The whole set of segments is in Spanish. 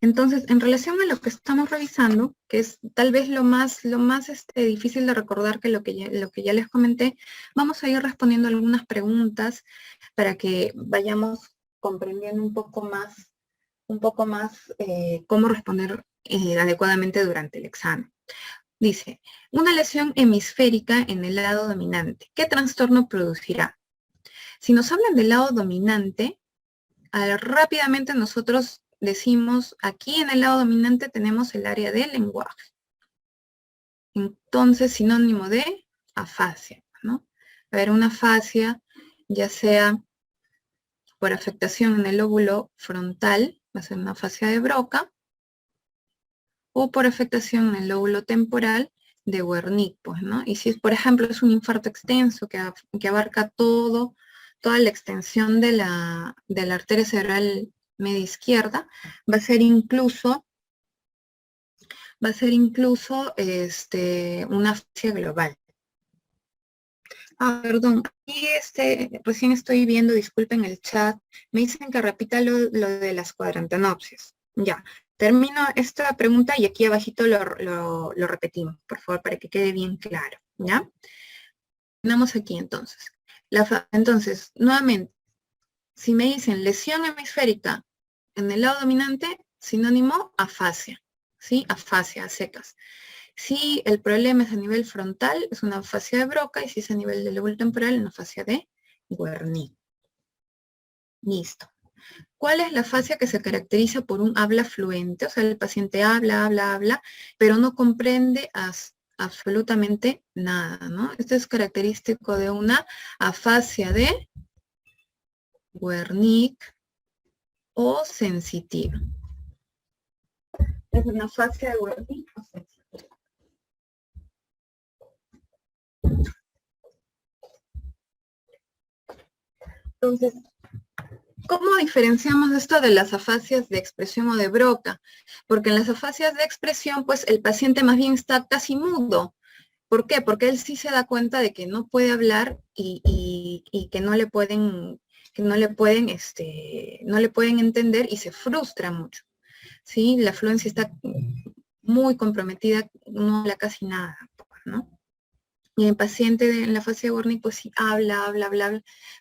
Entonces, en relación a lo que estamos revisando, que es tal vez lo más difícil de recordar que lo que ya les comenté, vamos a ir respondiendo algunas preguntas para que vayamos comprendiendo un poco más cómo responder adecuadamente durante el examen. Dice, una lesión hemisférica en el lado dominante, ¿qué trastorno producirá? Si nos hablan del lado dominante, rápidamente nosotros decimos, aquí en el lado dominante tenemos el área del lenguaje. Entonces, sinónimo de afasia, ¿no? A ver, una afasia, ya sea por afectación en el lóbulo frontal, va a ser una afasia de Broca, o por afectación en el lóbulo temporal de Wernicke, pues, ¿no? Y si, por ejemplo, es un infarto extenso que abarca toda la extensión de la arteria cerebral media izquierda, va a ser incluso una afasia global. Ah, perdón, aquí recién estoy viendo, disculpen el chat, me dicen que repita lo de las cuadrantenopsias. Ya, termino esta pregunta y aquí abajito lo repetimos, por favor, para que quede bien claro, ¿ya? Terminamos aquí entonces. Entonces, nuevamente, si me dicen lesión hemisférica en el lado dominante, sinónimo afasia, ¿sí? Afasia a secas. Si el problema es a nivel frontal, es una afasia de Broca, y si es a nivel del lóbulo temporal, una afasia de Wernicke. Listo. ¿Cuál es la afasia que se caracteriza por un habla fluente? O sea, el paciente habla, pero no comprende absolutamente nada, ¿no? Esto es característico de una afasia de Wernicke o sensitiva. Es una afasia de Wernicke o sensitiva. Entonces, ¿cómo diferenciamos esto de las afasias de expresión o de Broca? Porque en las afasias de expresión, pues el paciente más bien está casi mudo. ¿Por qué? Porque él sí se da cuenta de que no puede hablar y que no le pueden entender y se frustra mucho. ¿Sí? La fluencia está muy comprometida, no habla casi nada, ¿no? Y el paciente en la fase de Wernicke, pues sí habla,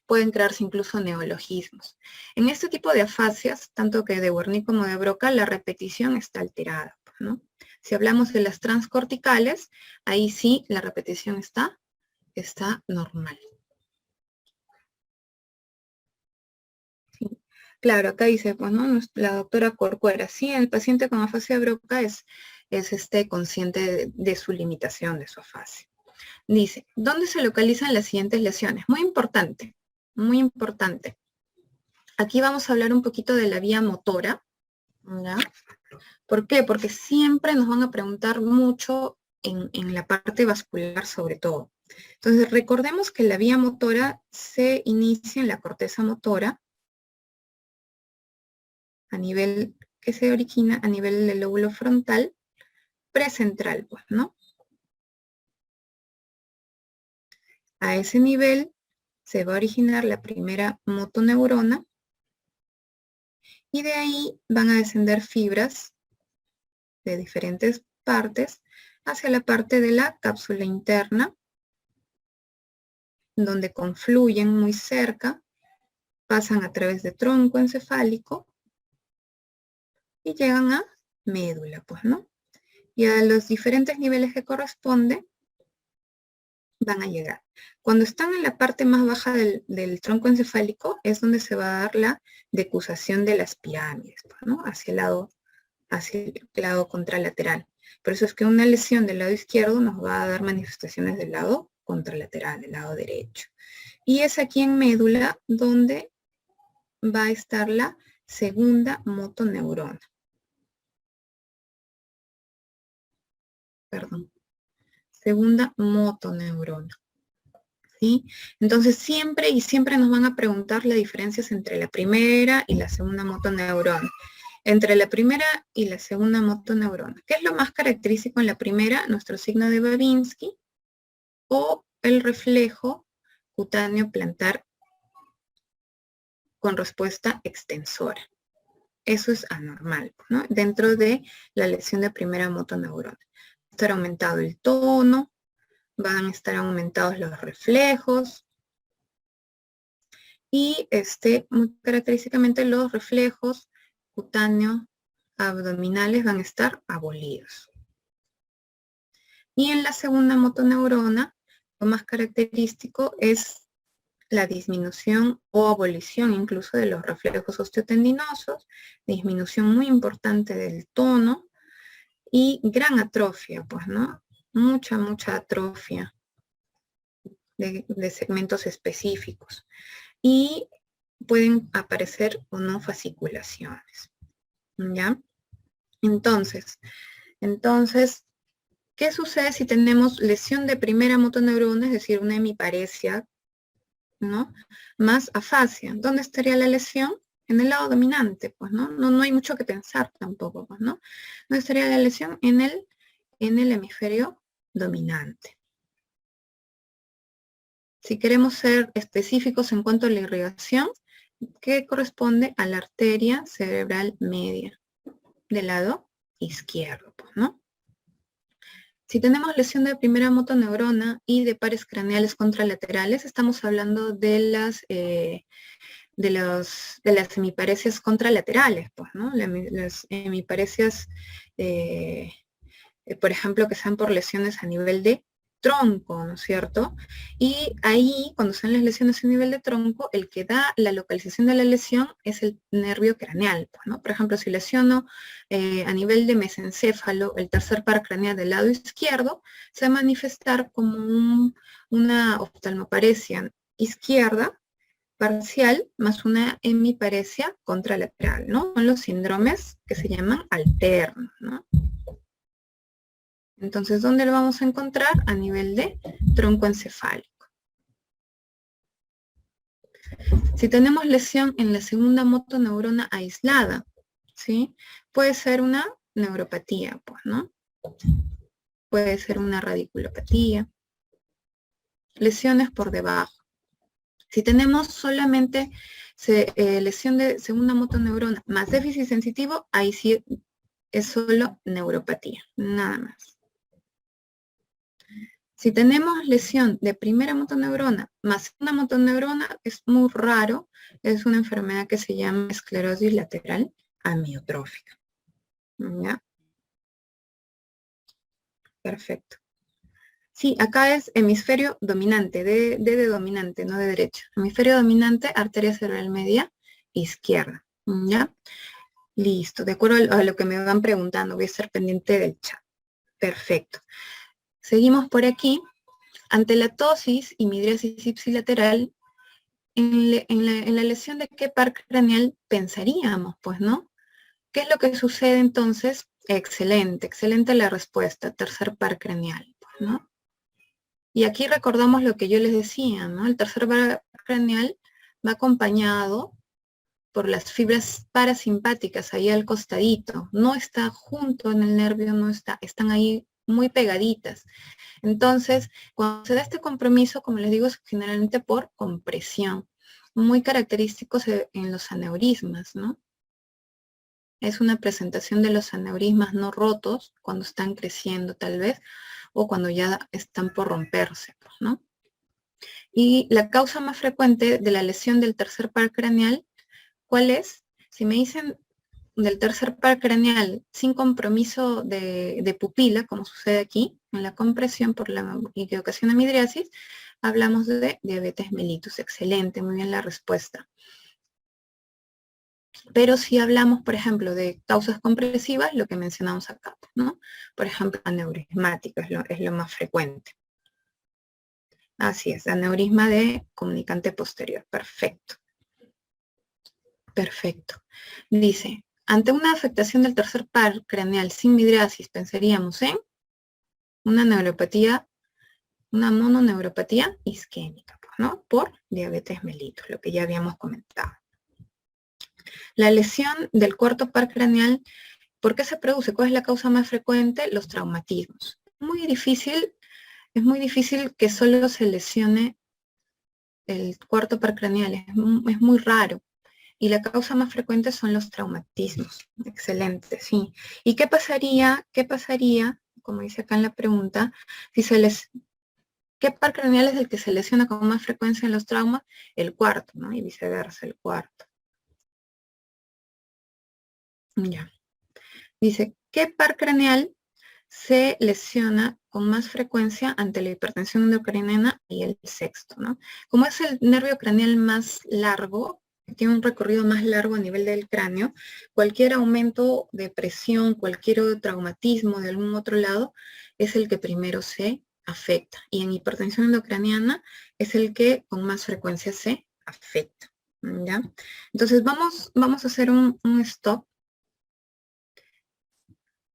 pueden crearse incluso neologismos. En este tipo de afasias, tanto que de Wernicke como de Broca, la repetición está alterada, ¿no? Si hablamos de las transcorticales, ahí sí la repetición está normal. Sí. Claro, acá dice, pues, ¿no? La doctora Corcuera, sí, el paciente con afasia de Broca es consciente de su limitación, de su afasia. Dice, ¿dónde se localizan las siguientes lesiones? Muy importante, muy importante. Aquí vamos a hablar un poquito de la vía motora, ¿ya? ¿Por qué? Porque siempre nos van a preguntar mucho en la parte vascular sobre todo. Entonces, recordemos que la vía motora se inicia en la corteza motora que se origina a nivel del lóbulo frontal precentral, pues, ¿no? A ese nivel se va a originar la primera motoneurona y de ahí van a descender fibras de diferentes partes hacia la parte de la cápsula interna, donde confluyen muy cerca, pasan a través de tronco encefálico y llegan a médula, pues, ¿no? Y a los diferentes niveles que corresponde van a llegar. Cuando están en la parte más baja del tronco encefálico es donde se va a dar la decusación de las pirámides, pues, ¿no? Hacia el lado contralateral. Por eso es que una lesión del lado izquierdo nos va a dar manifestaciones del lado contralateral, del lado derecho. Y es aquí en médula donde va a estar la segunda motoneurona. Perdón. Segunda motoneurona. ¿Sí? Entonces siempre nos van a preguntar las diferencias entre la primera y la segunda motoneurona. Entre la primera y la segunda motoneurona. ¿Qué es lo más característico en la primera? Nuestro signo de Babinski o el reflejo cutáneo plantar con respuesta extensora. eso es anormal, ¿no? Dentro de la lesión de primera motoneurona. Va a estar aumentado el tono, van a estar aumentados los reflejos y muy característicamente los reflejos cutáneos abdominales van a estar abolidos. Y en la segunda motoneurona, lo más característico es la disminución o abolición incluso de los reflejos osteotendinosos, disminución muy importante del tono y gran atrofia, pues, ¿no? Mucha atrofia de segmentos específicos. Y pueden aparecer o no fasciculaciones, ¿ya? Entonces, ¿qué sucede si tenemos lesión de primera motoneurona, es decir, una hemiparesia, ¿no? Más afasia? ¿Dónde estaría la lesión? En el lado dominante, pues, ¿no? No hay mucho que pensar tampoco, pues, ¿no? ¿Dónde estaría la lesión? En el hemisferio dominante. Si queremos ser específicos en cuanto a la irrigación, que corresponde a la arteria cerebral media, del lado izquierdo, pues, ¿no? Si tenemos lesión de primera motoneurona y de pares craneales contralaterales, estamos hablando de las hemiparesias contralaterales, pues, ¿no? Las hemiparesias, por ejemplo, que sean por lesiones a nivel de tronco, ¿no es cierto? Y ahí, cuando son las lesiones a nivel de tronco, el que da la localización de la lesión es el nervio craneal, pues, ¿no? Por ejemplo, si lesiono a nivel de mesencéfalo, el tercer par craneal del lado izquierdo, se va a manifestar como una oftalmoparesia izquierda parcial más una hemiparesia contralateral, ¿no? Son los síndromes que se llaman alternos, ¿no? Entonces, ¿dónde lo vamos a encontrar? A nivel de tronco encefálico. Si tenemos lesión en la segunda motoneurona aislada, ¿sí? Puede ser una neuropatía, pues, ¿no? Puede ser una radiculopatía. Lesiones por debajo. Si tenemos solamente lesión de segunda motoneurona más déficit sensitivo, ahí sí es solo neuropatía, nada más. Si tenemos lesión de primera motoneurona más una motoneurona, es muy raro, es una enfermedad que se llama esclerosis lateral amiotrófica. ¿Ya? Perfecto. Sí, acá es hemisferio dominante, de dominante, no de derecha. Hemisferio dominante, arteria cerebral media, izquierda. ¿Ya? Listo, de acuerdo a lo que me van preguntando, voy a estar pendiente del chat. Perfecto. Seguimos por aquí. Ante la ptosis y midriasis ipsilateral, en la lesión de qué par craneal pensaríamos, pues, ¿no? ¿Qué es lo que sucede entonces? Excelente la respuesta, tercer par craneal, pues, ¿no? Y aquí recordamos lo que yo les decía, ¿no? El tercer par craneal va acompañado por las fibras parasimpáticas ahí al costadito, no está junto en el nervio, están ahí muy pegaditas. Entonces, cuando se da este compromiso, como les digo, es generalmente por compresión, muy característicos en los aneurismas, ¿no? Es una presentación de los aneurismas no rotos cuando están creciendo tal vez, o cuando ya están por romperse, ¿no? Y la causa más frecuente de la lesión del tercer par craneal, ¿cuál es? Si me dicen del tercer par craneal sin compromiso de pupila, como sucede aquí, en la compresión y que ocasiona midriasis, hablamos de diabetes mellitus. Excelente, muy bien la respuesta. Pero si hablamos, por ejemplo, de causas compresivas, lo que mencionamos acá, ¿no? Por ejemplo, aneurismático es lo más frecuente. Así es, aneurisma de comunicante posterior. Perfecto. Perfecto. Dice, ante una afectación del tercer par craneal sin midriasis, pensaríamos en una neuropatía, una mononeuropatía isquémica, ¿no? Por diabetes mellitus, lo que ya habíamos comentado. La lesión del cuarto par craneal, ¿por qué se produce? ¿Cuál es la causa más frecuente? Los traumatismos. Es muy difícil que solo se lesione el cuarto par craneal, es muy raro. Y la causa más frecuente son los traumatismos. Excelente, sí. ¿Y qué pasaría, como dice acá en la pregunta, si se les... ¿Qué par craneal es el que se lesiona con más frecuencia en los traumas? El cuarto, ¿no? Y viceversa, el cuarto. Ya. Dice, ¿qué par craneal se lesiona con más frecuencia ante la hipertensión endocrinina? Y el sexto, ¿no? Como es el nervio craneal más largo, tiene un recorrido más largo a nivel del cráneo, cualquier aumento de presión, cualquier traumatismo de algún otro lado, es el que primero se afecta. Y en hipertensión endocraniana es el que con más frecuencia se afecta. ¿Ya? Entonces vamos a hacer un stop.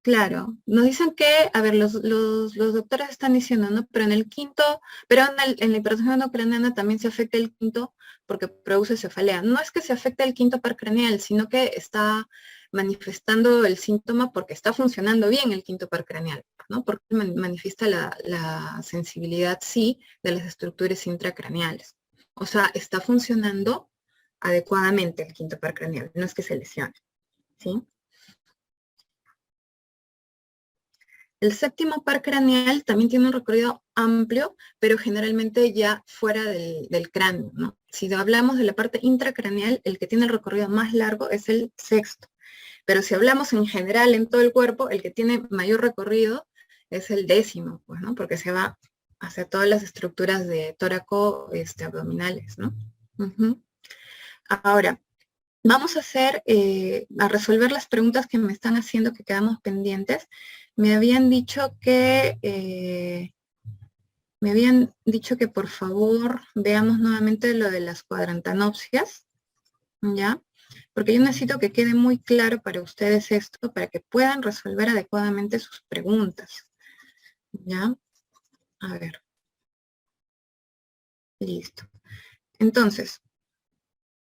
Claro, nos dicen que, a ver, los doctores están diciendo, ¿no? Pero en el quinto, pero en la hipertensión endocraniana también se afecta el quinto porque produce cefalea. No es que se afecte el quinto par craneal, sino que está manifestando el síntoma porque está funcionando bien el quinto par craneal, ¿no? Porque manifiesta la sensibilidad, sí, de las estructuras intracraneales. O sea, está funcionando adecuadamente el quinto par craneal, no es que se lesione, ¿sí? El séptimo par craneal también tiene un recorrido amplio, pero generalmente ya fuera del cráneo, ¿no? Si hablamos de la parte intracraneal, el que tiene el recorrido más largo es el sexto. Pero si hablamos en general en todo el cuerpo, el que tiene mayor recorrido es el décimo, pues, ¿no? Porque se va hacia todas las estructuras de tóraco abdominales, ¿no? Uh-huh. Ahora, vamos a resolver las preguntas que me están haciendo, que quedamos pendientes. Me habían dicho que por favor veamos nuevamente lo de las cuadrantanopsias, ¿ya? Porque yo necesito que quede muy claro para ustedes esto, para que puedan resolver adecuadamente sus preguntas, ¿ya? A ver, listo. Entonces,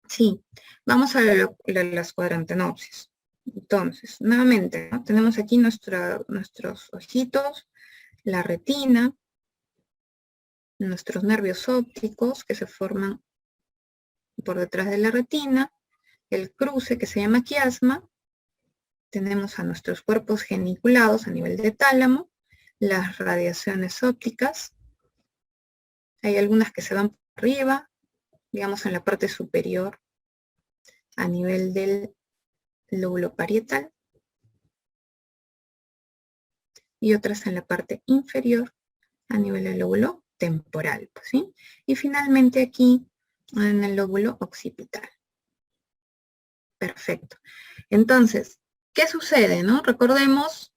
sí, vamos a las cuadrantanopsias. Entonces, nuevamente, ¿no? Tenemos aquí nuestros ojitos, la retina, nuestros nervios ópticos que se forman por detrás de la retina, el cruce que se llama quiasma, tenemos a nuestros cuerpos geniculados a nivel de tálamo, las radiaciones ópticas, hay algunas que se van por arriba, digamos en la parte superior, a nivel del lóbulo parietal, y otras en la parte inferior, a nivel del lóbulo temporal, ¿sí? Y finalmente aquí, en el lóbulo occipital. Perfecto. Entonces, ¿qué sucede, no? Recordemos,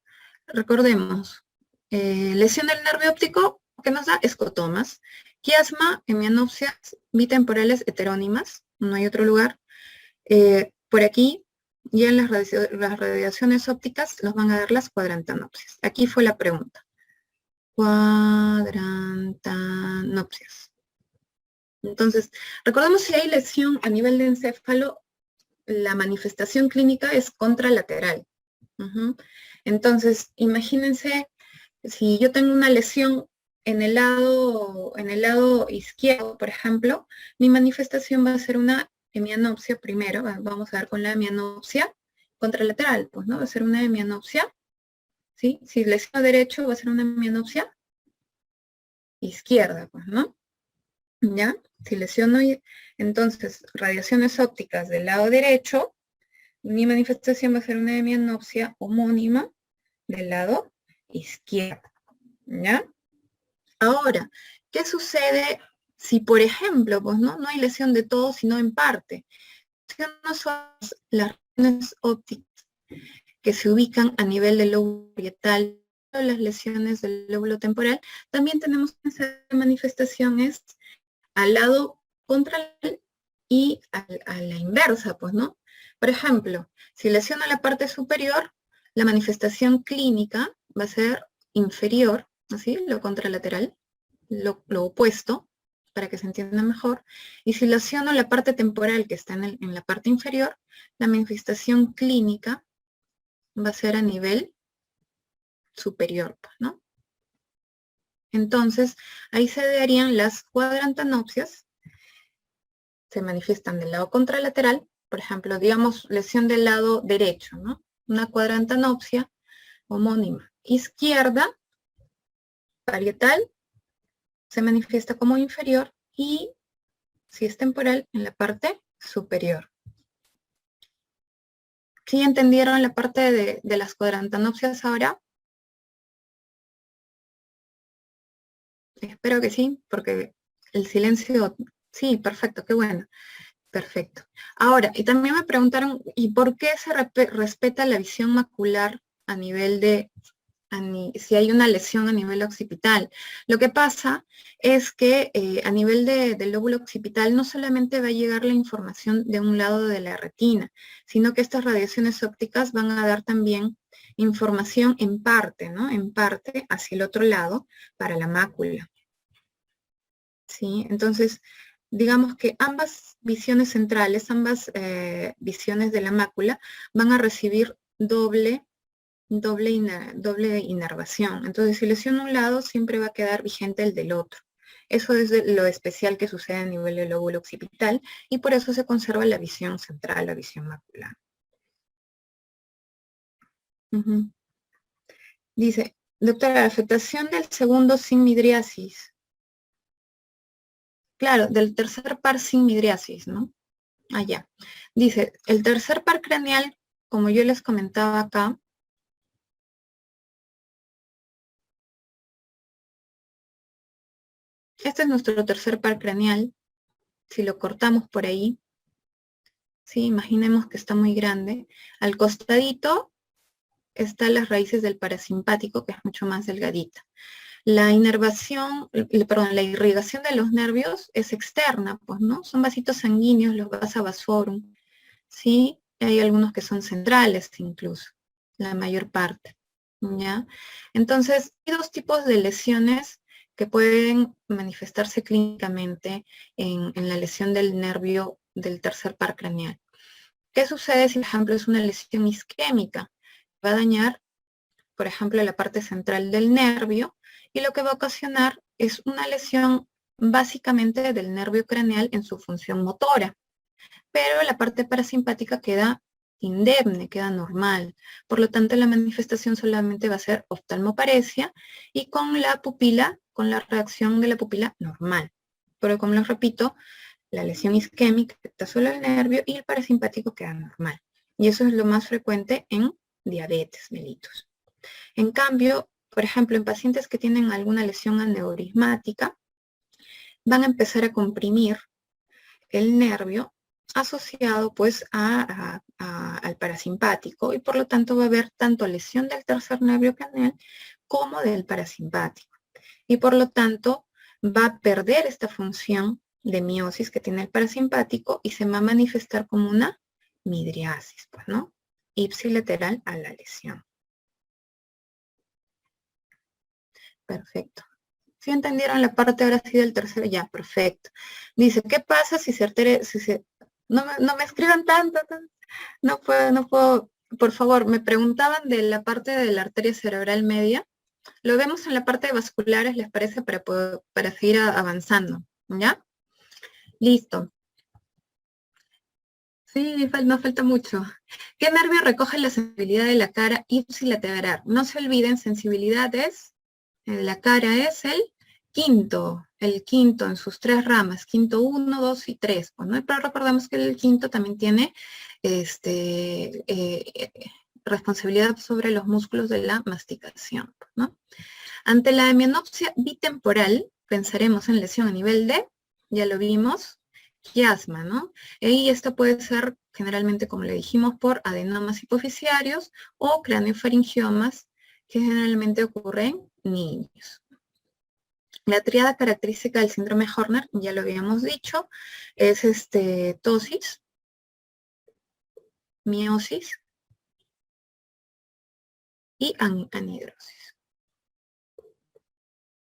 lesión del nervio óptico, que nos da escotomas, quiasma, hemianopsias bitemporales heterónimas, no hay otro lugar. Por aquí, ya en las radiaciones ópticas, nos van a dar las cuadrantanopsias. Aquí fue la pregunta. Cuadrantanopsias. Entonces, recordemos si hay lesión a nivel de encéfalo, la manifestación clínica es contralateral. Uh-huh. Entonces, imagínense, si yo tengo una lesión en el lado izquierdo, por ejemplo, mi manifestación va a ser una hemianopsia primero, vamos a ver con la hemianopsia contralateral, pues, ¿no? Va a ser una hemianopsia, ¿sí? Si lesiono derecho, va a ser una hemianopsia izquierda, pues, ¿no? ¿Ya? Si lesiono, entonces, radiaciones ópticas del lado derecho, mi manifestación va a ser una hemianopsia homónima del lado izquierdo, ¿ya? Ahora, ¿qué sucede si, por ejemplo, pues no hay lesión de todo, sino en parte? No son las lesiones ópticas que se ubican a nivel del lóbulo parietal, las lesiones del lóbulo temporal, también tenemos manifestaciones al lado contralateral y a la inversa, pues, ¿no? Por ejemplo, si lesiona la parte superior, la manifestación clínica va a ser inferior, ¿así? Lo contralateral, lo opuesto, para que se entienda mejor. Y si lesiono la parte temporal que está en la parte inferior, la manifestación clínica va a ser a nivel superior, pues, ¿no? Entonces, ahí se darían las cuadrantanopsias, se manifiestan del lado contralateral, por ejemplo, digamos lesión del lado derecho, ¿no? Una cuadrantanopsia homónima izquierda, parietal, se manifiesta como inferior y, si es temporal, en la parte superior. ¿Sí entendieron la parte de las cuadrantanopsias ahora? Espero que sí, porque el silencio... Sí, perfecto, qué bueno. Perfecto. Ahora, y también me preguntaron, ¿y por qué se respeta la visión macular a nivel de si hay una lesión a nivel occipital? Lo que pasa es que a nivel del lóbulo occipital no solamente va a llegar la información de un lado de la retina, sino que estas radiaciones ópticas van a dar también información en parte, ¿no? En parte hacia el otro lado para la mácula. ¿Sí? Entonces, digamos que ambas visiones centrales, ambas visiones de la mácula van a recibir doble inervación. Entonces, si lesiona un lado, siempre va a quedar vigente el del otro. Eso es lo especial que sucede a nivel del lóbulo occipital y por eso se conserva la visión central, la visión macular. Dice, doctora, la afectación del segundo sin midriasis. Claro, del tercer par sin midriasis, ¿no? Allá. Dice, el tercer par craneal, como yo les comentaba acá, este es nuestro tercer par craneal. Si lo cortamos por ahí, ¿sí? Imaginemos que está muy grande. Al costadito están las raíces del parasimpático, que es mucho más delgadita. La inervación, perdón, la irrigación de los nervios es externa, pues, ¿no? Son vasitos sanguíneos, los vasa vasorum, ¿sí? Hay algunos que son centrales incluso, la mayor parte, ¿ya? Entonces, hay dos tipos de lesiones que pueden manifestarse clínicamente en la lesión del nervio del tercer par craneal. ¿Qué sucede si, por ejemplo, es una lesión isquémica? Va a dañar, por ejemplo, la parte central del nervio y lo que va a ocasionar es una lesión básicamente del nervio craneal en su función motora, pero la parte parasimpática queda indemne, queda normal. Por lo tanto, la manifestación solamente va a ser oftalmoparesia y con la pupila, con la reacción de la pupila normal. Pero como les repito, la lesión isquémica afecta solo el nervio y el parasimpático queda normal. Y eso es lo más frecuente en diabetes mellitus. En cambio, por ejemplo, en pacientes que tienen alguna lesión aneurismática, van a empezar a comprimir el nervio asociado pues al parasimpático y por lo tanto va a haber tanto lesión del tercer nervio craneal como del parasimpático. Y por lo tanto va a perder esta función de miosis que tiene el parasimpático y se va a manifestar como una midriasis, pues, ¿no? Ipsilateral a la lesión. Perfecto. ¿Sí entendieron la parte ahora sí del tercero? Ya, perfecto. Dice, ¿qué pasa si se altere, no me escriban tanto, no puedo, por favor, me preguntaban de la parte de la arteria cerebral media. Lo vemos en la parte de vasculares, ¿les parece? Para seguir avanzando, ¿ya? Listo. Sí, nos falta mucho. ¿Qué nervio recoge la sensibilidad de la cara ipsilateral? No se olviden, sensibilidades de la cara es el quinto en sus tres ramas, quinto 1, 2 y 3. Pues, ¿no? Pero recordemos que el quinto también tiene responsabilidad sobre los músculos de la masticación, ¿no? Ante la hemianopsia bitemporal, pensaremos en lesión a nivel de, ya lo vimos, quiasma, ¿no? Y esto puede ser generalmente, como le dijimos, por adenomas hipoficiarios o craneofaringiomas que generalmente ocurren en niños. La tríada característica del síndrome Horner, ya lo habíamos dicho, es tosis, miosis y anhidrosis.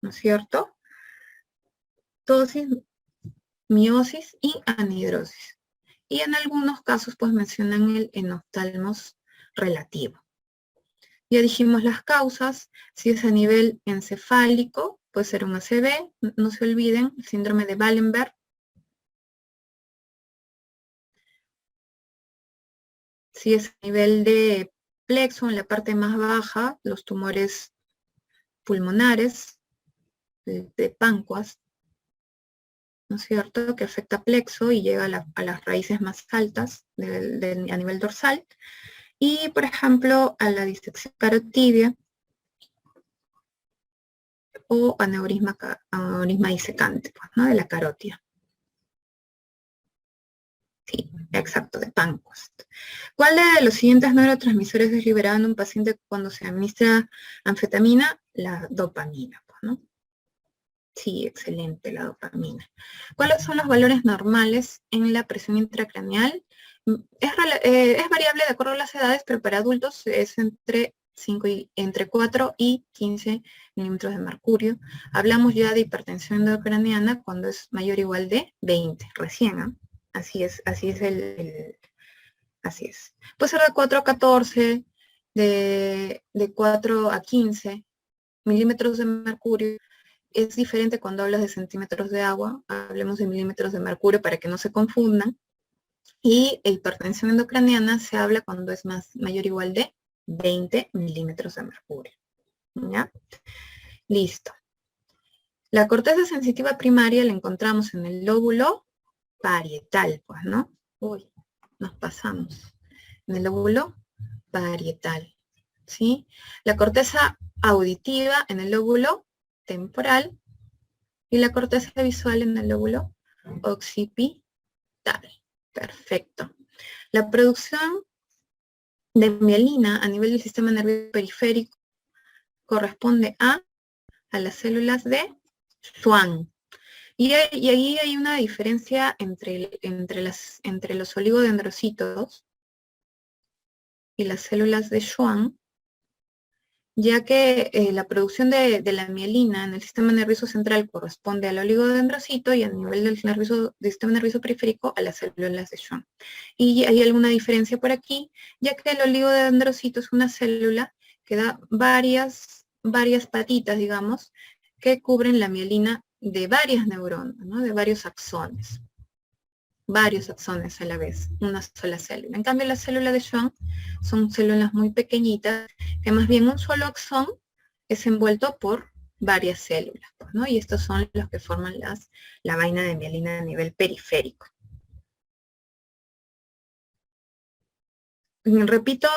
¿No es cierto? Tosis, miosis y anhidrosis. Y en algunos casos pues mencionan el enoftalmos relativo. Ya dijimos las causas, si es a nivel encefálico, puede ser un ACV, no se olviden, el síndrome de Wallenberg, Si es a nivel de plexo, en la parte más baja, los tumores pulmonares, de páncreas, ¿no es cierto?, que afecta plexo y llega a las raíces más altas a nivel dorsal. Y, por ejemplo, a la disección carotidia o aneurisma disecante, pues, ¿no?, de la carótida. Sí, exacto, de páncreas. ¿Cuál de los siguientes neurotransmisores es liberado en un paciente cuando se administra anfetamina? La dopamina, pues, ¿no? Sí, excelente, la dopamina. ¿Cuáles son los valores normales en la presión intracraneal? Es variable de acuerdo a las edades, pero para adultos es entre 4 y 15 milímetros de mercurio. Hablamos ya de hipertensión endocraniana cuando es mayor o igual de 20, recién, ¿eh? Así es así es. Puede ser de 4 a 14, de 4 a 15 milímetros de mercurio. Es diferente cuando hablas de centímetros de agua, hablemos de milímetros de mercurio para que no se confundan. Y hipertensión endocraniana se habla cuando es mayor o igual de 20 milímetros de mercurio. ¿Ya? Listo. La corteza sensitiva primaria la encontramos en el lóbulo parietal, pues, ¿no? Uy, nos pasamos. En el lóbulo parietal, ¿sí? La corteza auditiva en el lóbulo temporal y la corteza visual en el lóbulo occipital. Perfecto. La producción de mielina a nivel del sistema nervioso periférico corresponde a las células de Schwann. Y ahí hay una diferencia entre los oligodendrocitos y las células de Schwann, ya que la producción de la mielina en el sistema nervioso central corresponde al oligodendrocito y a nivel del sistema nervioso periférico a las células de Schwann. Y hay alguna diferencia por aquí, ya que el oligodendrocito es una célula que da varias patitas, digamos, que cubren la mielina de varias neuronas, ¿no?, de varios axones a la vez, una sola célula. En cambio, las células de Schwann son células muy pequeñitas, que más bien un solo axón es envuelto por varias células, ¿no? Y estos son los que forman la vaina de mielina a nivel periférico. Repito,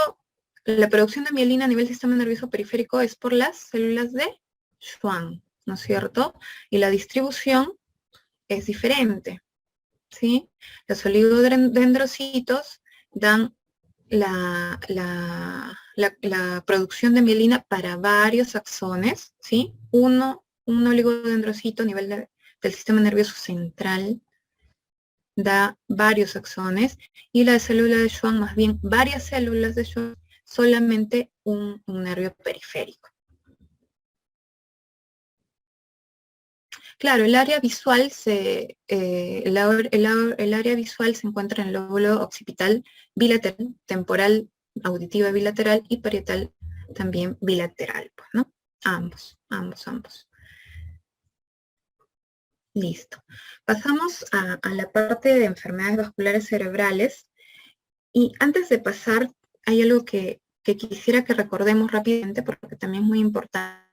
la producción de mielina a nivel sistema nervioso periférico es por las células de Schwann, ¿no es cierto? Y la distribución es diferente, ¿sí? Los oligodendrocitos dan la producción de mielina para varios axones, ¿sí? Un oligodendrocito a nivel del sistema nervioso central da varios axones, y la célula de Schwann más bien varias células de Schwann, solamente un nervio periférico. Claro, el área visual el área visual se encuentra en el lóbulo occipital bilateral, temporal auditiva bilateral y parietal también bilateral, pues, ¿no? Ambos. Listo. Pasamos a la parte de enfermedades vasculares cerebrales. Y antes de pasar, hay algo que quisiera que recordemos rápidamente porque también es muy importante.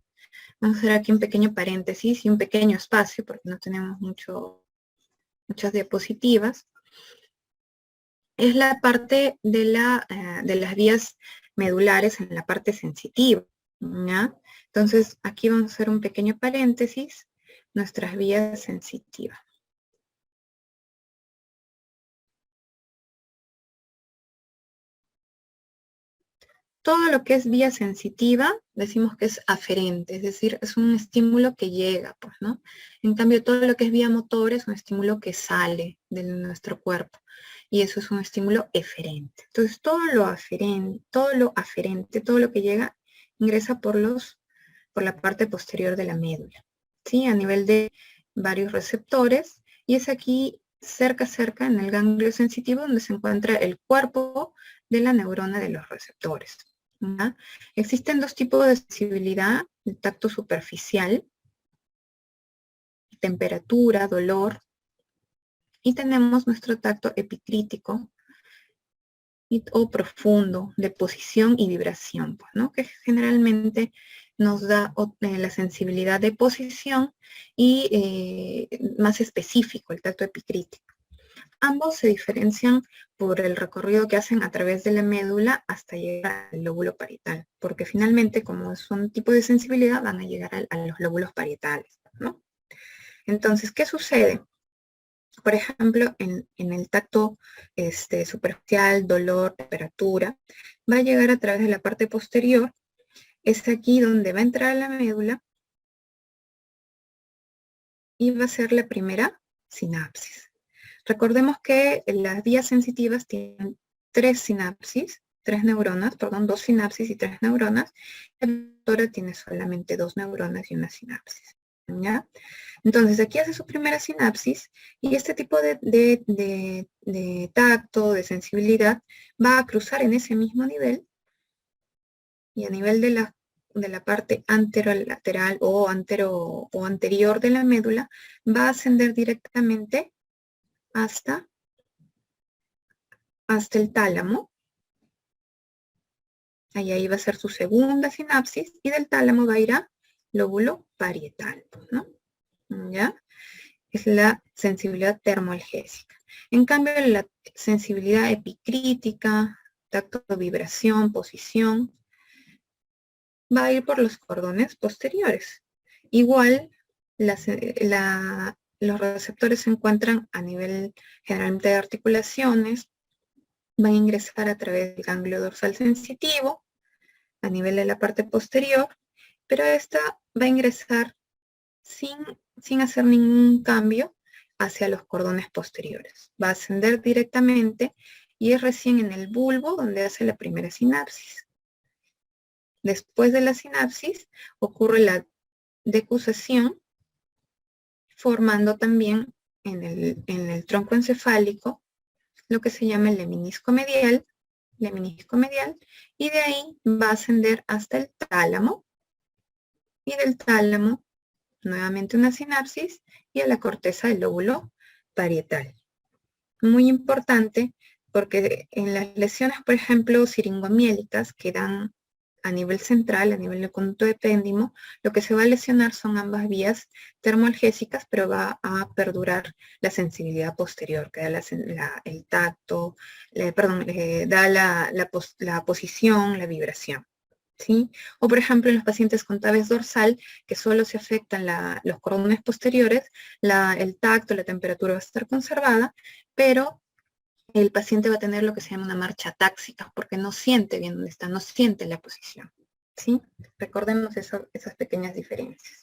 Vamos a hacer aquí un pequeño paréntesis y un pequeño espacio porque no tenemos muchas diapositivas. Es la parte de las vías medulares en la parte sensitiva, ¿ya? Entonces, aquí vamos a hacer un pequeño paréntesis, nuestras vías sensitivas. Todo lo que es vía sensitiva, decimos que es aferente, es decir, es un estímulo que llega, pues, ¿no? En cambio, todo lo que es vía motor es un estímulo que sale de nuestro cuerpo, y eso es un estímulo eferente. Entonces, todo lo aferente, todo lo que llega, ingresa por la parte posterior de la médula, ¿sí? A nivel de varios receptores, y es aquí cerca en el ganglio sensitivo donde se encuentra el cuerpo de la neurona de los receptores, ¿ya? Existen dos tipos de sensibilidad: el tacto superficial, temperatura, dolor, y tenemos nuestro tacto epicrítico, o profundo, de posición y vibración, pues, ¿no? Que generalmente nos da la sensibilidad de posición y más específico, el tacto epicrítico. Ambos se diferencian por el recorrido que hacen a través de la médula hasta llegar al lóbulo parietal, porque finalmente, como son tipo de sensibilidad, van a llegar a los lóbulos parietales, ¿no? Entonces, ¿qué sucede? Por ejemplo, en el tacto superficial, dolor, temperatura, va a llegar a través de la parte posterior. Es aquí donde va a entrar la médula y va a ser la primera sinapsis. Recordemos que las vías sensitivas tienen tres neuronas, dos sinapsis y tres neuronas. La receptora tiene solamente dos neuronas y una sinapsis, ¿ya? Entonces aquí hace su primera sinapsis y este tipo de tacto, de sensibilidad, va a cruzar en ese mismo nivel y a nivel de la parte anterolateral o anterior de la médula, va a ascender directamente hasta el tálamo. Ahí va a ser su segunda sinapsis y del tálamo va a ir a lóbulo parietal, ¿no? ¿Ya? Es la sensibilidad termoalgésica. En cambio, la sensibilidad epicrítica, tacto, vibración, posición, va a ir por los cordones posteriores. Igual, los receptores se encuentran a nivel generalmente de articulaciones, van a ingresar a través del ganglio dorsal sensitivo, a nivel de la parte posterior, pero esta va a ingresar sin hacer ningún cambio hacia los cordones posteriores. Va a ascender directamente y es recién en el bulbo donde hace la primera sinapsis. Después de la sinapsis ocurre la decusación, formando también en el tronco encefálico lo que se llama el lemnisco medial, y de ahí va a ascender hasta el tálamo, y del tálamo nuevamente una sinapsis y a la corteza del lóbulo parietal. Muy importante porque en las lesiones, por ejemplo, siringomiélicas, que dan a nivel central, a nivel del conducto epéndimo, lo que se va a lesionar son ambas vías termoalgésicas, pero va a perdurar la sensibilidad posterior, que da el tacto, da la posición, la vibración. ¿Sí? O por ejemplo en los pacientes con tabes dorsal, que solo se afectan los cordones posteriores, el tacto, la temperatura va a estar conservada, pero el paciente va a tener lo que se llama una marcha táxica, porque no siente bien dónde está, no siente la posición. ¿Sí? Recordemos esas pequeñas diferencias.